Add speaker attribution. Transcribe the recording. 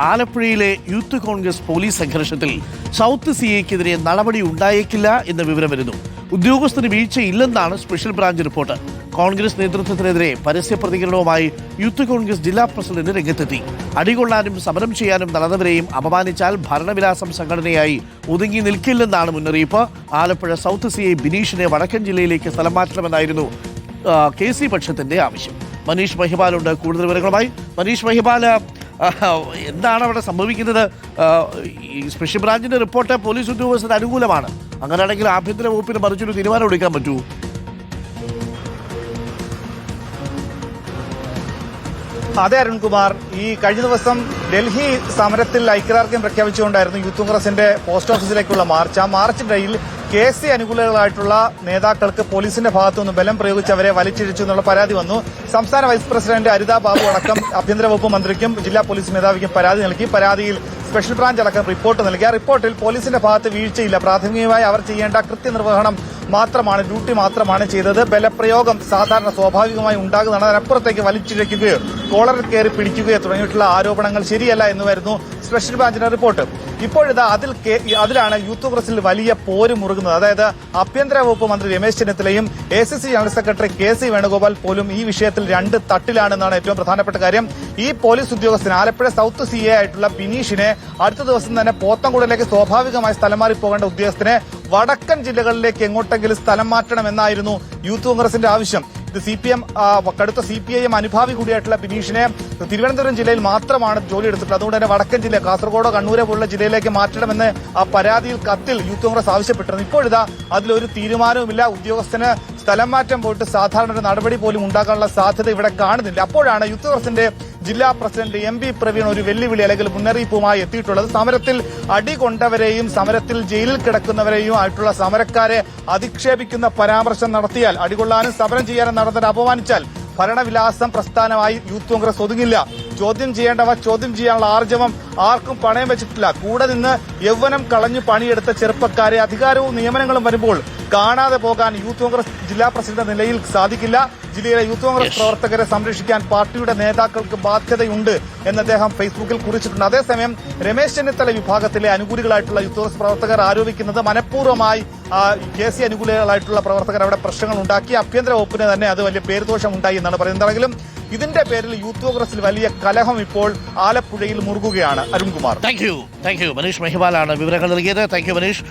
Speaker 1: ആലപ്പുഴയിലെ youth Congress police സംഘർഷത്തിൽ south സിഐക്കെതിരെ നടപടി ഉണ്ടായേക്കില്ല എന്ന വിവരം വരുന്നു. ഉദ്യോഗസ്ഥന് വീഴ്ചയില്ലെന്നാണ് സ്പെഷ്യൽ ബ്രാഞ്ച് റിപ്പോർട്ട്. കോൺഗ്രസ് നേതൃത്വത്തിനെതിരെ പരസ്യ പ്രതികരണവുമായി യൂത്ത് കോൺഗ്രസ് ജില്ലാ പ്രസിഡന്റ് രംഗത്തെത്തി. അടികൊള്ളാനും സമരം ചെയ്യാനും നടന്നവരെയും അപമാനിച്ചാൽ ഭരണവിലാസം സംഘടനയായി ഒതുങ്ങി നിൽക്കില്ലെന്നാണ് മുന്നറിയിപ്പ്. ആലപ്പുഴ സൗത്ത് സിഐ ബിനീഷിനെ വടക്കൻ ജില്ലയിലേക്ക് സ്ഥലം മാറ്റണമെന്നായിരുന്നു KC പക്ഷത്തിന്റെ ആവശ്യം. മനീഷ് മഹിപാലുണ്ട് കൂടുതൽ വിവരങ്ങളുമായി. മനീഷ് മഹിപാൽ, എന്താണ് അവിടെ സംഭവിക്കുന്നത്? ഈ സ്പെഷ്യൽ ബ്രാഞ്ചിന്റെ റിപ്പോർട്ട് പോലീസ് ഉദ്യോഗസ്ഥന് അനുകൂലമാണ്. അങ്ങനെയാണെങ്കിൽ ആഭ്യന്തര വകുപ്പിന് മറിച്ചൊരു തീരുമാനം എടുക്കാൻ പറ്റൂ?
Speaker 2: അതെ അരുൺകുമാർ, ഈ കഴിഞ്ഞ ദിവസം ഡൽഹി സമരത്തിൽ ഐക്യദാർഢ്യം പ്രഖ്യാപിച്ചുകൊണ്ടായിരുന്നു യൂത്ത് കോൺഗ്രസിന്റെ പോസ്റ്റ് ഓഫീസിലേക്കുള്ള മാർച്ച്. ആ മാർച്ചിനിടയിൽ KC അനുകൂലികളായിട്ടുള്ള നേതാക്കൾക്ക് പോലീസിന്റെ ഭാഗത്തുനിന്ന് ബലം പ്രയോഗിച്ച് അവരെ വലിച്ചിഴിച്ചു എന്നുള്ള പരാതി വന്നു. സംസ്ഥാന വൈസ് പ്രസിഡന്റ് അരിതാ ബാബു അടക്കം ആഭ്യന്തര വകുപ്പ് മന്ത്രിക്കും ജില്ലാ പോലീസ് മേധാവിക്കും പരാതി നൽകി. പരാതിയിൽ സ്പെഷ്യൽ ബ്രാഞ്ച് അടക്കം റിപ്പോർട്ട് നൽകി. ആ റിപ്പോർട്ടിൽ പോലീസിന്റെ ഭാഗത്ത് വീഴ്ചയില്ല, പ്രാഥമികമായി അവർ ചെയ്യേണ്ട കൃത്യനിർവഹണം മാത്രമാണ്, ഡ്യൂട്ടി മാത്രമാണ് ചെയ്തത്. ബലപ്രയോഗം സാധാരണ സ്വാഭാവികമായി ഉണ്ടാകുന്നതാണ്. അതിനപ്പുറത്തേക്ക് വലിച്ചിഴയ്ക്കുകയോ കോളറിൽ കയറി പിടിക്കുകയോ തുടങ്ങിയിട്ടുള്ള ആരോപണങ്ങൾ ശരിയല്ല എന്നുവരുന്നു സ്പെഷ്യൽ ബ്രാഞ്ചിന്റെ റിപ്പോർട്ട്. ഇപ്പോഴിതാ അതിലാണ് യൂത്ത് കോൺഗ്രസിൽ വലിയ പോര് മുറുകുന്നത്. അതായത് ആഭ്യന്തര വകുപ്പ് മന്ത്രി രമേശ് ചെന്നിത്തലയും ACC general secretary KC Venugopal പോലും ഈ വിഷയത്തിൽ രണ്ട് തട്ടിലാണെന്നാണ് ഏറ്റവും പ്രധാനപ്പെട്ട കാര്യം. ഈ പോലീസ് ഉദ്യോഗസ്ഥന് ആലപ്പുഴ സൗത്ത് CA ആയിട്ടുള്ള ബിനീഷിനെ അടുത്ത ദിവസം തന്നെ പോത്തൻകുടിലേക്ക് സ്വാഭാവികമായി സ്ഥലം മാറി പോകേണ്ട ഉദ്യോഗസ്ഥനെ വടക്കൻ ജില്ലകളിലേക്ക് എങ്ങോട്ടെങ്കിലും സ്ഥലം മാറ്റണമെന്നായിരുന്നു യൂത്ത് കോൺഗ്രസിന്റെ ആവശ്യം. ഇത് കടുത്ത CPIM അനുഭാവി കൂടിയായിട്ടുള്ള ബിനീഷിനെ തിരുവനന്തപുരം ജില്ലയിൽ മാത്രമാണ് ജോലി എടുത്തിട്ടുള്ളത്. അതുകൊണ്ട് തന്നെ വടക്കൻ ജില്ല കാസർഗോഡോ കണ്ണൂരോ പോലുള്ള ജില്ലയിലേക്ക് മാറ്റണമെന്ന് ആ പരാതിയിൽ കത്തിൽ യൂത്ത് കോൺഗ്രസ് ആവശ്യപ്പെട്ടിരുന്നു. ഇപ്പോഴിതാ അതിലൊരു തീരുമാനവുമില്ല. ഉദ്യോഗസ്ഥന് സ്ഥലം മാറ്റം പോയിട്ട് സാധാരണ ഒരു നടപടി പോലും ഉണ്ടാകാനുള്ള സാധ്യത ഇവിടെ കാണുന്നില്ല. അപ്പോഴാണ് യൂത്ത് കോൺഗ്രസിന്റെ ജില്ലാ പ്രസിഡന്റ് MB പ്രവീൺ ഒരു വെല്ലുവിളി അല്ലെങ്കിൽ മുന്നറിയിപ്പുമായി എത്തിയിട്ടുള്ളത്. സമരത്തിൽ അടികൊണ്ടവരെയും സമരത്തിൽ ജയിലിൽ കിടക്കുന്നവരെയും ആയിട്ടുള്ള സമരക്കാരെ അധിക്ഷേപിക്കുന്ന പരാമർശം നടത്തിയാൽ, അടികൊള്ളാനും സമരം ചെയ്യാനും നടന്നവരെ അപമാനിച്ചാൽ ഭരണവിലാസം പ്രസ്ഥാനമായി യൂത്ത് കോൺഗ്രസ് ഒതുങ്ങില്ല. ചോദ്യം ചെയ്യേണ്ടവ ചോദ്യം ചെയ്യാനുള്ള ആർജവം ആർക്കും പണയം വെച്ചിട്ടില്ല. കൂടെ നിന്ന് യൗവനം കളഞ്ഞു പണിയെടുത്ത ചെറുപ്പക്കാരെ അധികാരവും നിയമനങ്ങളും വരുമ്പോൾ കാണാതെ പോകാൻ യൂത്ത് കോൺഗ്രസ് ജില്ലാ പ്രസിഡന്റ് നിലയിൽ സാധിക്കില്ല. ജില്ലയിലെ യൂത്ത് കോൺഗ്രസ് പ്രവർത്തകരെ സംരക്ഷിക്കാൻ പാർട്ടിയുടെ നേതാക്കൾക്ക് ബാധ്യതയുണ്ട് എന്ന് അദ്ദേഹം ഫേസ്ബുക്കിൽ കുറിച്ചിട്ടുണ്ട്. അതേസമയം രമേശ് ചെന്നിത്തല വിഭാഗത്തിലെ അനുകൂലികളായിട്ടുള്ള യൂത്ത് കോൺഗ്രസ് പ്രവർത്തകർ ആരോപിക്കുന്നത് മനഃപൂർവ്വമായി KC അനുകൂലികളായിട്ടുള്ള പ്രവർത്തകർ അവിടെ പ്രശ്നങ്ങൾ ഉണ്ടാക്കി, ആഭ്യന്തര വകുപ്പിന് തന്നെ അത് വലിയ പേരുദോഷം ഉണ്ടായി എന്നാണ് പറയുന്നത്. എങ്കിലും ഇതിന്റെ പേരിൽ യൂത്ത് കോൺഗ്രസിൽ വലിയ കലഹം ഇപ്പോൾ ആലപ്പുഴയിൽ മുറുകുകയാണ്. അരുൺകുമാർ,
Speaker 1: താങ്ക് യു മനീഷ് മഹിപാലാണ് വിവരങ്ങൾ നൽകിയത്. Thank you Manish.